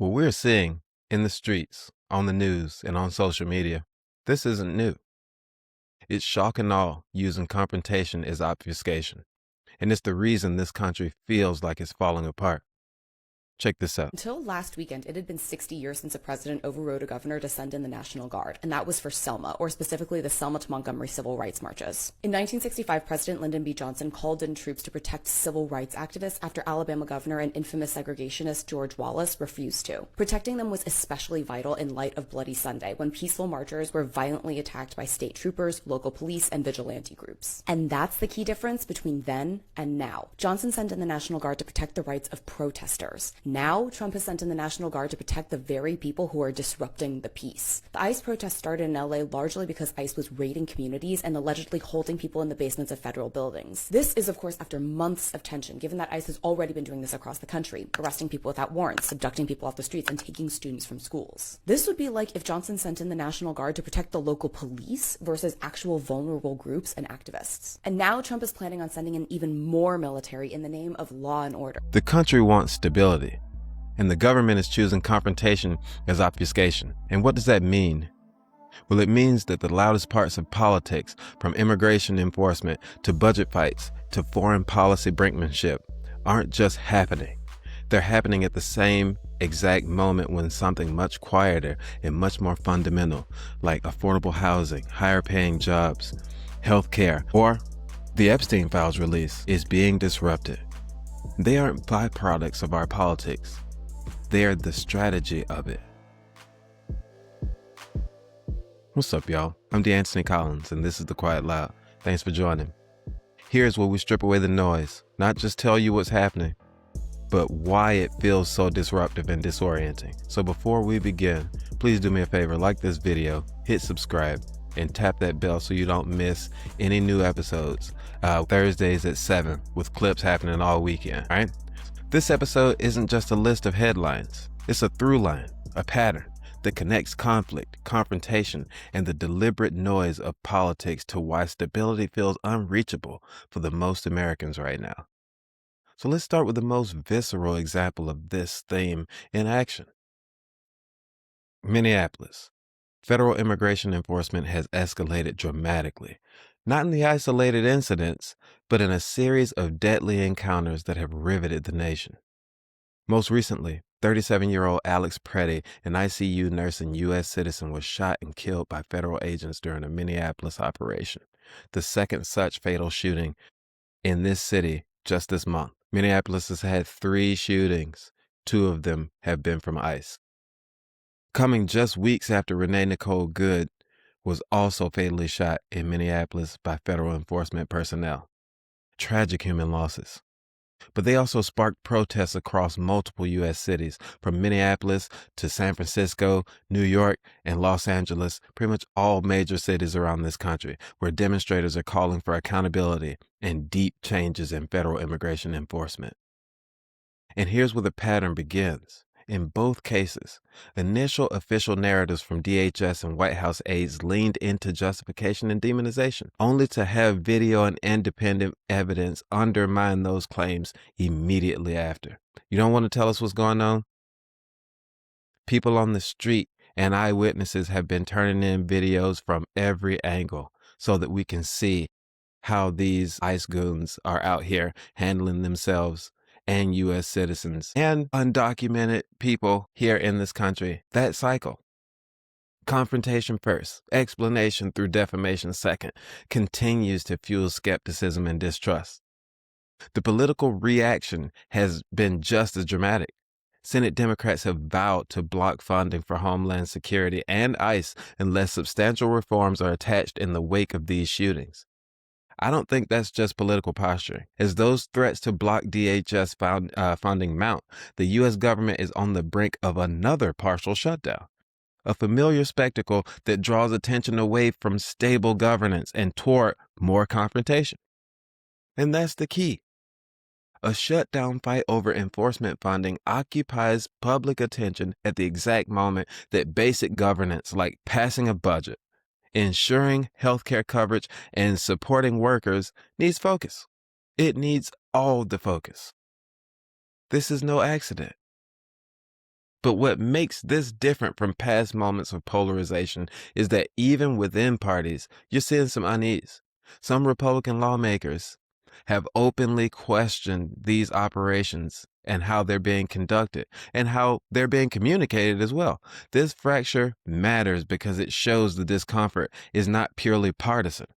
What we're seeing in the streets, on the news, and on social media, this isn't new. It's shock and awe using confrontation as obfuscation. And it's the reason this country feels like it's falling apart. Check this out. Until last weekend, it had been 60 years since a president overrode a governor to send in the National Guard, and that was for Selma, or specifically the Selma to Montgomery civil rights marches. In 1965, President Lyndon B. Johnson called in troops to protect civil rights activists after Alabama governor and infamous segregationist George Wallace refused to. Protecting them was especially vital in light of Bloody Sunday, when peaceful marchers were violently attacked by state troopers, local police, and vigilante groups. And that's the key difference between then and now. Johnson sent in the National Guard to protect the rights of protesters. Now, Trump has sent in the National Guard to protect the very people who are disrupting the peace. The ICE protests started in LA largely because ICE was raiding communities and allegedly holding people in the basements of federal buildings. This is, of course, after months of tension, given that ICE has already been doing this across the country, arresting people without warrants, abducting people off the streets, and taking students from schools. This would be like if Johnson sent in the National Guard to protect the local police versus actual vulnerable groups and activists. And now Trump is planning on sending in even more military in the name of law and order. The country wants stability, and the government is choosing confrontation as obfuscation. And what does that mean? Well, it means that the loudest parts of politics, from immigration enforcement to budget fights to foreign policy brinkmanship, aren't just happening. They're happening at the same exact moment when something much quieter and much more fundamental, like affordable housing, higher paying jobs, healthcare, or the Epstein Files release, is being disrupted. They aren't byproducts of our politics. They're the strategy of it. What's up, y'all? I'm DeAntony Collins, and this is The Quiet Loud. Thanks for joining. Here's where we strip away the noise, not just tell you what's happening, but why it feels so disruptive and disorienting. So before we begin, please do me a favor, like this video, hit subscribe, and tap that bell so you don't miss any new episodes. Thursdays at 7 with clips happening all weekend, all right? This episode isn't just a list of headlines. It's a through line, a pattern that connects conflict, confrontation, and the deliberate noise of politics to why stability feels unreachable for the most Americans right now. So let's start with the most visceral example of this theme in action. Minneapolis. Federal immigration enforcement has escalated dramatically, not in the isolated incidents, but in a series of deadly encounters that have riveted the nation. Most recently, 37-year-old Alex Preddy, an ICU nurse and U.S. citizen, was shot and killed by federal agents during a Minneapolis operation, the second such fatal shooting in this city just this month. Minneapolis has had 3 shootings. 2 of them have been from ICE. Coming just weeks after Renee Nicole Good was also fatally shot in Minneapolis by federal enforcement personnel. Tragic human losses. But they also sparked protests across multiple U.S. cities, from Minneapolis to San Francisco, New York, and Los Angeles, pretty much all major cities around this country, where demonstrators are calling for accountability and deep changes in federal immigration enforcement. And here's where the pattern begins. In both cases, initial official narratives from DHS and White House aides leaned into justification and demonization, only to have video and independent evidence undermine those claims immediately after. You don't want to tell us what's going on? People on the street and eyewitnesses have been turning in videos from every angle so that we can see how these ICE goons are out here handling themselves and U.S. citizens and undocumented people here in this country. That cycle. Confrontation first, explanation through defamation second, continues to fuel skepticism and distrust. The political reaction has been just as dramatic. Senate Democrats have vowed to block funding for Homeland Security and ICE unless substantial reforms are attached in the wake of these shootings. I don't think that's just political posturing. As those threats to block DHS funding mount, the U.S. government is on the brink of another partial shutdown, a familiar spectacle that draws attention away from stable governance and toward more confrontation. And that's the key. A shutdown fight over enforcement funding occupies public attention at the exact moment that basic governance, like passing a budget, ensuring healthcare coverage, and supporting workers, needs focus. It needs all the focus. This is no accident. But what makes this different from past moments of polarization is that even within parties, you're seeing some unease. Some Republican lawmakers have openly questioned these operations and how they're being conducted and how they're being communicated as well. This fracture matters because it shows the discomfort is not purely partisan.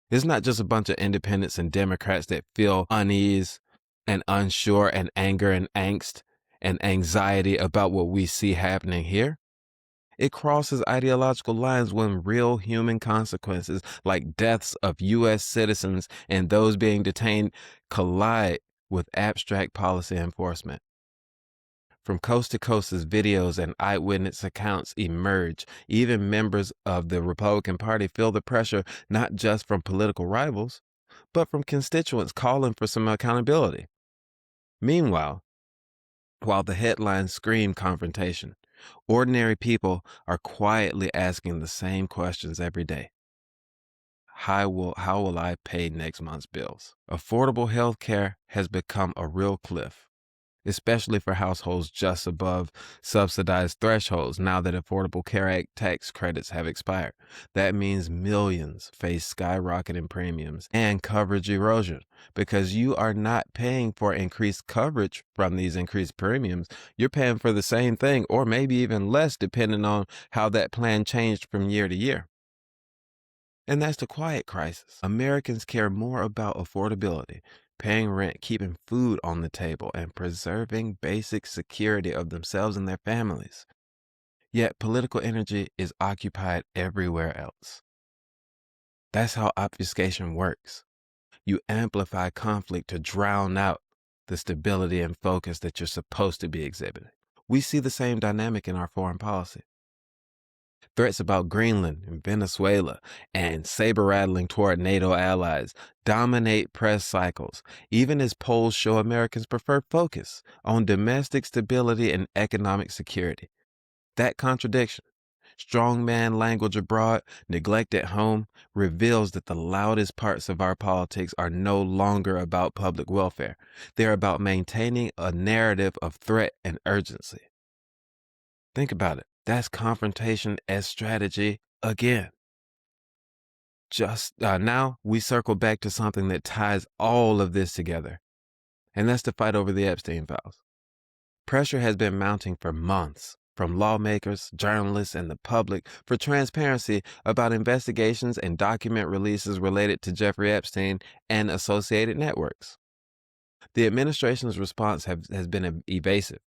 It's not just a bunch of independents and Democrats that feel unease and unsure and anger and angst and anxiety about what we see happening here. It crosses ideological lines when real human consequences, like deaths of U.S. citizens and those being detained, collide with abstract policy enforcement. From coast to coast, as videos and eyewitness accounts emerge, even members of the Republican Party feel the pressure not just from political rivals, but from constituents calling for some accountability. Meanwhile, while the headlines scream confrontation, ordinary people are quietly asking the same questions every day. How will I pay next month's bills? Affordable health care has become a real cliff, especially for households just above subsidized thresholds now that Affordable Care Act tax credits have expired. That means millions face skyrocketing premiums and coverage erosion because you are not paying for increased coverage from these increased premiums. You're paying for the same thing or maybe even less depending on how that plan changed from year to year. And that's the quiet crisis. Americans care more about affordability, paying rent, keeping food on the table, and preserving basic security of themselves and their families. Yet political energy is occupied everywhere else. That's how obfuscation works. You amplify conflict to drown out the stability and focus that you're supposed to be exhibiting. We see the same dynamic in our foreign policy. Threats about Greenland and Venezuela and saber-rattling toward NATO allies dominate press cycles, even as polls show Americans prefer focus on domestic stability and economic security. That contradiction, strongman language abroad, neglect at home, reveals that the loudest parts of our politics are no longer about public welfare. They're about maintaining a narrative of threat and urgency. Think about it. That's confrontation as strategy again. Just now, we circle back to something that ties all of this together, and that's the fight over the Epstein Files. Pressure has been mounting for months from lawmakers, journalists, and the public for transparency about investigations and document releases related to Jeffrey Epstein and associated networks. The administration's response has been evasive,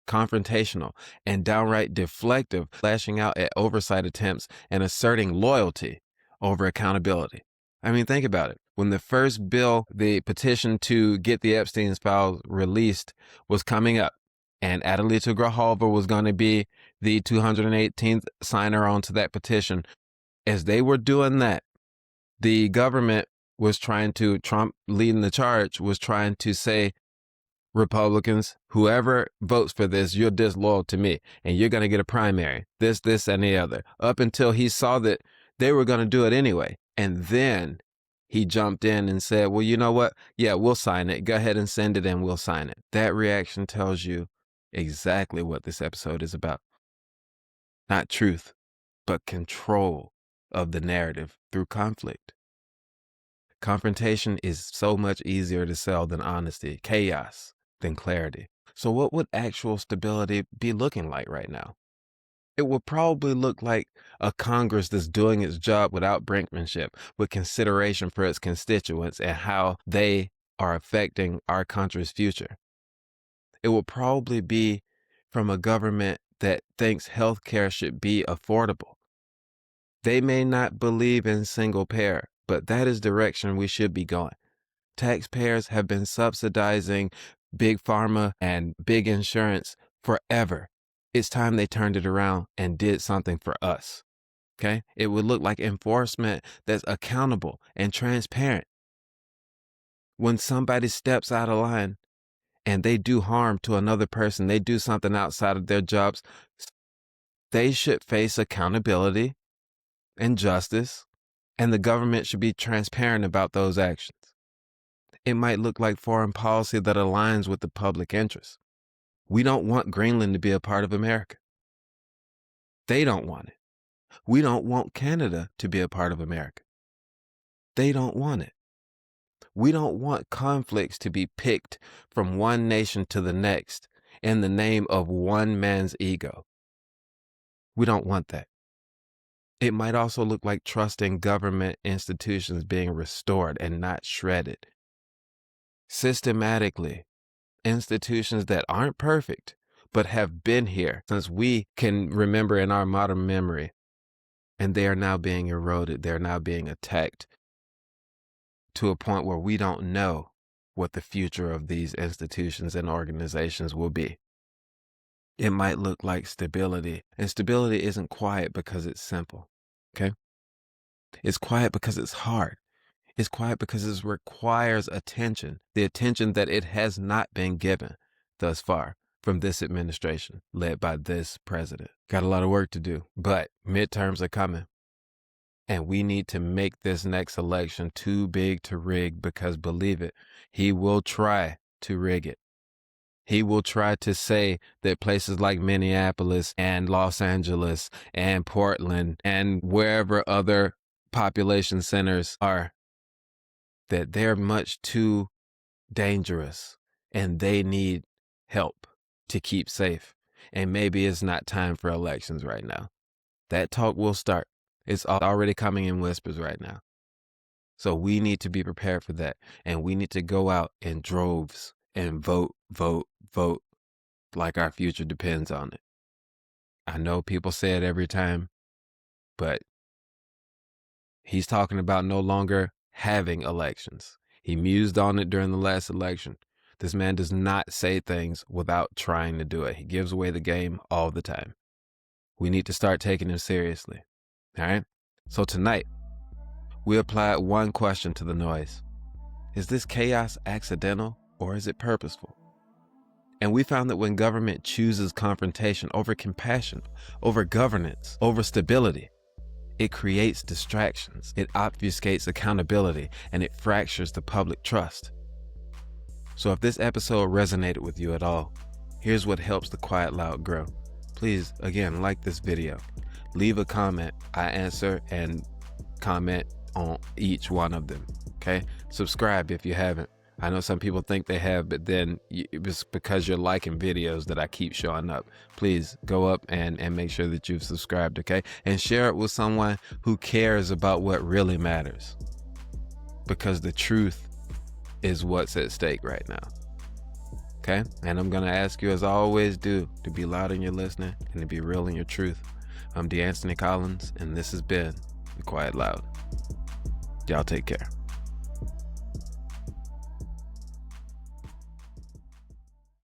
confrontational, and downright deflective, lashing out at oversight attempts and asserting loyalty over accountability. I mean, think about it. When the first bill, the petition to get the Epstein Files released, was coming up, and Adelita Grahalva was going to be the 218th signer onto that petition, as they were doing that, the government was trying to, Trump leading the charge, was trying to say, Republicans, whoever votes for this, you're disloyal to me, and you're going to get a primary, this, and the other, up until he saw that they were going to do it anyway. And then he jumped in and said, well, you know what? Yeah, we'll sign it. Go ahead and send it and we'll sign it. That reaction tells you exactly what this episode is about. Not truth, but control of the narrative through conflict. Confrontation is so much easier to sell than honesty, chaos than clarity. So what would actual stability be looking like right now? It would probably look like a Congress that's doing its job without brinkmanship, with consideration for its constituents and how they are affecting our country's future. It will probably be from a government that thinks healthcare should be affordable. They may not believe in single payer, but that is the direction we should be going. Taxpayers have been subsidizing big pharma and big insurance forever. It's time they turned it around and did something for us. Okay? It would look like enforcement that's accountable and transparent. When somebody steps out of line and they do harm to another person, they do something outside of their jobs, they should face accountability and justice, and the government should be transparent about those actions. It might look like foreign policy that aligns with the public interest. We don't want Greenland to be a part of America. They don't want it. We don't want Canada to be a part of America. They don't want it. We don't want conflicts to be picked from one nation to the next in the name of one man's ego. We don't want that. It might also look like trust in government institutions being restored and not shredded. Systematically, institutions that aren't perfect, but have been here since we can remember in our modern memory, and they are now being eroded. They're now being attacked to a point where we don't know what the future of these institutions and organizations will be. It might look like stability, and stability isn't quiet because it's simple, okay? It's quiet because it's hard. It's quiet because it requires attention, the attention that it has not been given thus far from this administration led by this president. Got a lot of work to do, but midterms are coming. And we need to make this next election too big to rig, because believe it, he will try to rig it. He will try to say that places like Minneapolis and Los Angeles and Portland and wherever other population centers are, that they're much too dangerous and they need help to keep safe. And maybe it's not time for elections right now. That talk will start. It's already coming in whispers right now. So we need to be prepared for that. And we need to go out in droves and vote like our future depends on it. I know people say it every time, but he's talking about no longer having elections. He mused on it during the last election. This man does not say things without trying to do it. He gives away the game all the time. We need to start taking him seriously. All right? So tonight, we applied one question to the noise. Is this chaos accidental or is it purposeful? And we found that when government chooses confrontation over compassion, over governance, over stability, it creates distractions, it obfuscates accountability, and it fractures the public trust. So if this episode resonated with you at all, here's what helps the Quiet Loud grow. Please, again, like this video. Leave a comment. I answer and comment on each one of them, okay? Subscribe if you haven't. I know some people think they have, but then it's because you're liking videos that I keep showing up. Please go up and make sure that you've subscribed, okay? And share it with someone who cares about what really matters. Because the truth is what's at stake right now, okay? And I'm going to ask you, as I always do, to be loud in your listening and to be real in your truth. I'm DeAntony Collins, and this has been The Quiet Loud. Y'all take care.